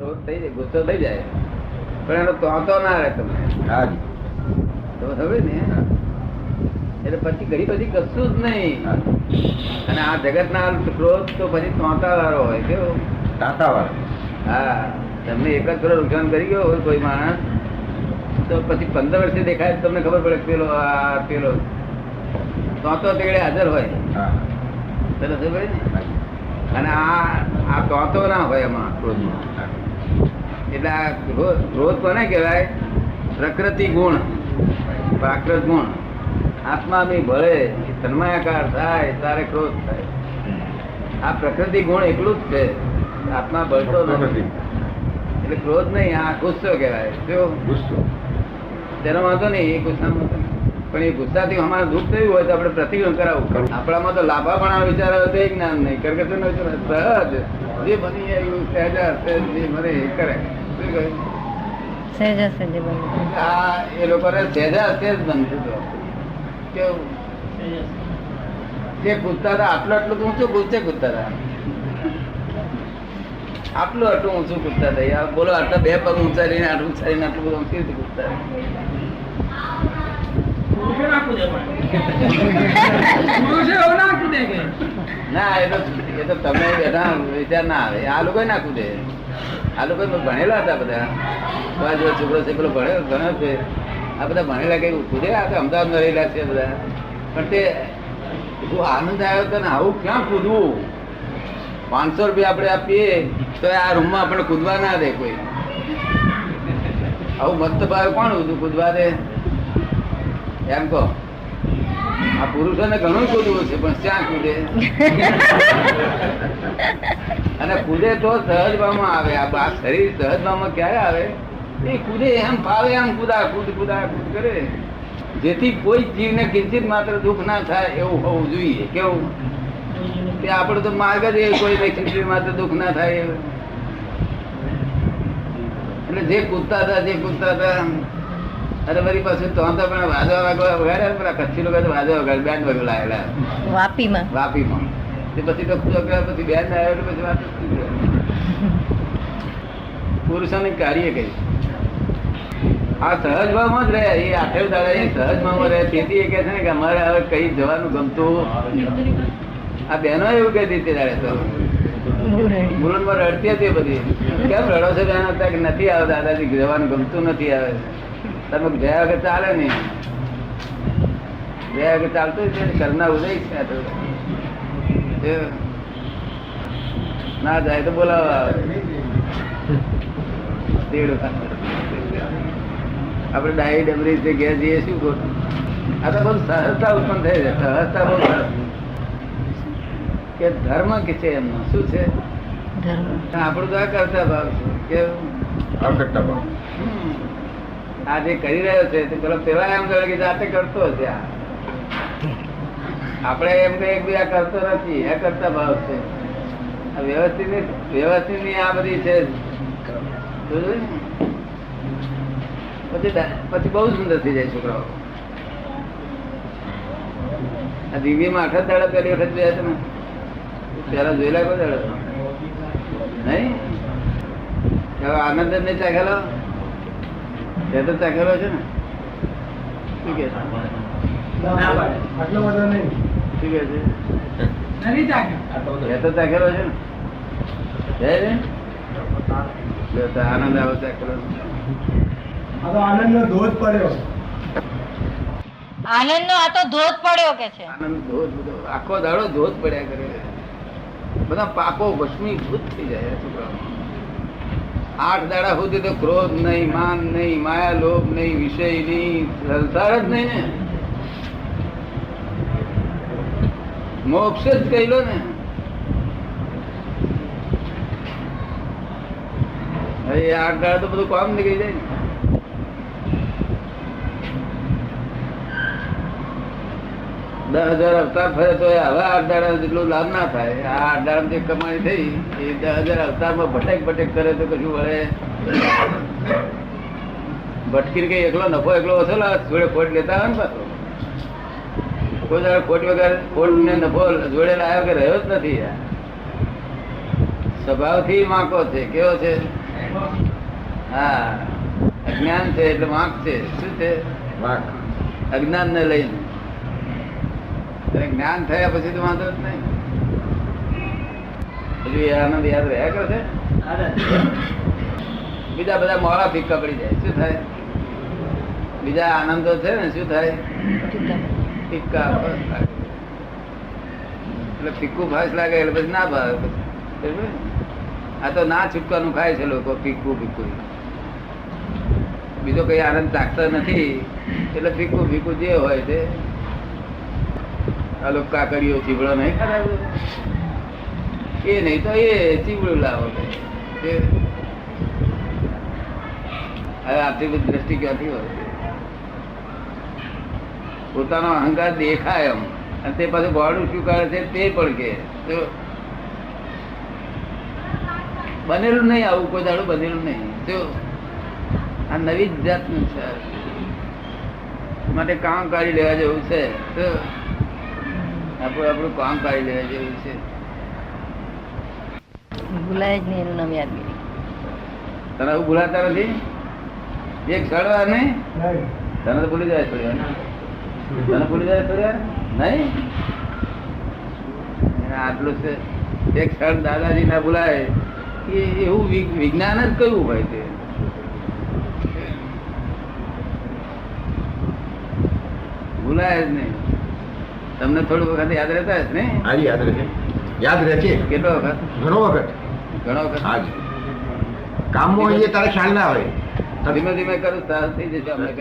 ક્રોધ થઈ જાય, ગુસ્સો થઈ જાય, પણ એનો તો ના રહે તમને. તો હવે ને એટલે પછી ઘડી પછી કશું જ નહીં. અને આ જગત ના ક્રોધ તો પછી તોતા વાળો હોય. કેવો? તાતા વાળો. હા, તમને એક જ થોડો નુકસાન કરી ગયો હોય કોઈ માણસ, તો પછી 15 વર્ષે દેખાય તમને ખબર પડે પેલો આ પેલો તોતો તેડે હાજર હોય. તને ખબર ને? અને આ તોતો ના હોય એમાં ક્રોધમાં. એટલે આ ક્રોધ કોને કહેવાય? પ્રકૃતિ ગુણ, પ્રાકૃત ગુણ. આત્મા બી ભળે, તન્માયાકાર થાય તારે ક્રોધ થાય. આ પ્રકૃતિ ગુણ એકલું જ છે, આત્મા ભળતો નથી. એટલે ક્રોધ નહીં, આ ગુસ્સો કહેવાય. જો ગુસ્સો તેનો વાંધો નહીં, એ ગુસ્સામાં પણ એ ગુસ્સાથી અમારે દુઃખ થયું હોય તો આપણે પ્રતિક્રમણ કરાવવું. આપણામાં તો લાભા પણ વિચાર આવે તો જ્ઞાન નહીં, કરકસર નો સહજ જે બની આવ્યું સહેજા સહેજ જે મને એ કરે. શું કહ્યું? સહેજા સહેજ બની. આ એ લોકોને સહેજા સહેજ બનતું હતું. કેવું? તે કૂદતા હતા આટલું આટલું ઊંચું કૂદતે કૂદતા હતા, આટલું આટલું ઊંચું કૂદતા હતા. બોલો, આટલા 2 પગ ઊંચાડીને આટલું ઊંચાડીને આટલું બધું ઊંચી રીતે કૂદતા ના. એ તો તમે બેઠા વિચાર ના આવે. આ લોકો ના કૂદે. આ લોકો ભણેલા હતા બધા. જો છોકરો છે પેલો ભણ્યો છે, આ બધા ભણેલા કઈ કૂદે? આ તો અમદાવાદમાં રહેલા છે બધા. પણ તે આનંદ આવ્યો તો ને આવું ક્યાં કૂદવું? 500 રૂપિયા આપણે આપીએ તો આ રૂમમાં આપણે કૂદવા ના દે કોઈ. આવું મસ્ત ભાવે કોણ બધું કૂદવા દે? એમ કહો. આ પુરુષોને ઘણું કૂદવું છે, પણ ક્યાં કૂદે? અને કૂદે તો સહજ ભાવમાં આવે. આ શરીર સહજ ભાવમાં ક્યારે આવે? એ કૂદે એમ ફાવે એમ કૂદા કૂદ કરે, જેથી કોઈ જીવને કિંચિત માત્ર દુઃખ ના થાય એવું હોવું જોઈએ. કેવું? તે આપણો તો માર્ગ જ એ, કોઈ કિંચિત માત્ર દુઃખ ના થાય. એટલે જે કૂદતા હતા અરે મારી પાસે તો પણ વાજવા વાગવા વગાડ્યા. પેલા કચ્છી લોકો વાજવા વગાડ બેન્ડ વગર લાયેલા વાપીમાં. તે પછી તો પછી બેન્ડ આવ્યો પછી વાત પુરુષોને કાર્ય કરી. આ સહજ ભાવમાં જ રહે. એ 8 દાડા એ સહજ ભાવમાં રહે. તેથી એ કહે છે ને કે અમારે હવે કઈ જવાનું ગમતું. આ બહેનો એવું કહેતી હતી ત્યારે તો મુલનમાં રડતી હતી બધી. કેમ રડો છો બેન? હતા કે નથી આવે દાદાજી, જવાનું ગમતું નથી. આવે તમે ગયા વગર ચાલે નઈ. ગયા વગર ચાલતું છે. કરના ઉદય છે ના જાય તો બોલાવા આવે. આપડે ડાઈ ડબરી છે ઘેર જઈએ શું ખોટું? આ તો બહુ સહજતા ઉત્પન્ન થઈ છે. સહજતા બહુ કે ધર્મ કે છે એમનો શું છે? આપણું તો આ કરતા ભાવ છે. કેવું? આ જે કરી રહ્યો છે તે પેલા એમ કરે કે જાતે કરતો છે. આપણે એમ કહીએ કે આ કરતો નથી, આ કરતા ભાવ છે. વ્યવસ્થિત ની આ બધી છે. પછી બહુ સુંદર થઈ જાય છોકરાઓ. આ દિવ્યમાં 8 દાડા પહેલી વખત જોયા તમે? પેલા જોયેલા કોઈ દાડા નહીં? આનંદ જ નહીં ચાખેલો? તે તો ચાખેલો છે ને? શું કે છે? તો ચાખેલો છે ને? આનંદ આવો ચાખેલો. આનંદ નો આ તો ધોધ પડ્યો કે છે. આનંદ ધોધ બધો આખો દાડો ધોધ પડ્યા કરે. બધા પાપો ભસ્મીભૂત થઈ જાય છોકરાઓ. 8 દાડા સુધી તો ક્રોધ નહીં, માન નહીં, માયા લોભ નહીં, વિષય નહીં, સંસાર જ નહીં ને. મોક્ષ જ કહેલો ને. હવે 8 દાડા તો બધું કામ નીકળી જાય ને. $10,000 અવતાર ફરે તો હવે 8 દાડા જેટલો લાભ ના થાય. આ 8 દાડા જે કમાણી થઈ એ 10,000 અવતારમાં ભટેક કરે તો કશું વળે? ભટકી કઈ એકલો નફો એકલો ઓછો જોડે ખોટ લેતા હોય ને પાછો. કોઈ દાડો ખોટ વગર ખોટ ને નફો જોડે લાવ્યો કે રહ્યો જ નથી. સ્વભાવથી માકો છે. કેવો છે? હા અજ્ઞાન છે એટલે વાંક છે. શું છે? વાંક. અજ્ઞાન ને લઈને. અને જ્ઞાન થયા પછી તો વાંધો જ નહીં. હજુ એ આનંદ યાદ રહ્યા કરે છે. બીજા બધા મોડા ફિક્કા પડી જાય. શું થાય? બીજા આનંદો છે ને શું થાય? ફિક્કા. એટલે ફિક્કું ફાસ લાગે એટલે પછી ના ભાવે. આ તો ના છૂટવાનું ખાય છે લોકો. ફિક્કું ફિક્કું બીજો કઈ આનંદ ચાખતા નથી એટલે ફિક્કું ફિક્કું જે હોય તે. આ લોકો કાકડીઓ ચીવડો નહીં ખાતા એ નહીં તો એ ચીવડું લાવો. હવે આટલી બધી દ્રષ્ટિ ક્યાંથી હોય? પોતાનો અહંકાર દેખાય એમ અને તે પાછું ગોળું શું કરે છે તે પણ કે બનેલું નહીં. આવું કોઈ દાડું બનેલું નહીં. જો આ નવી જ જાતનું છે માટે કામ કાઢી લેવા જેવું છે. તો આપણું કામ કાઢી લેવા જેવું છે. ભૂલાય જ નહીં એનું નામ યાદગીરી. તને આવું ભૂલાતા નથી? એક ક્ષણ નહીં તને તો ભૂલી જાય થોડી વાર. તને ભૂલી જાય થોડી વાર નહીં. આટલું છે એક ક્ષણ દાદાજી ના ભૂલાય એવું વિજ્ઞાન જ કયું હોય તે. ભૂલાય જ નહીં. તમને થોડું વખત યાદ રહેતા જ ને? હાજી યાદ રહે. યાદ રહે છે. કેટલો વખત? ઘણો વખત. ઘણો વખત. હાજી કામમાં હોઈએ તારે ખ્યાલ ના આવે. ધીમે ધીમે કરું તાર થઈ જશે. આપણે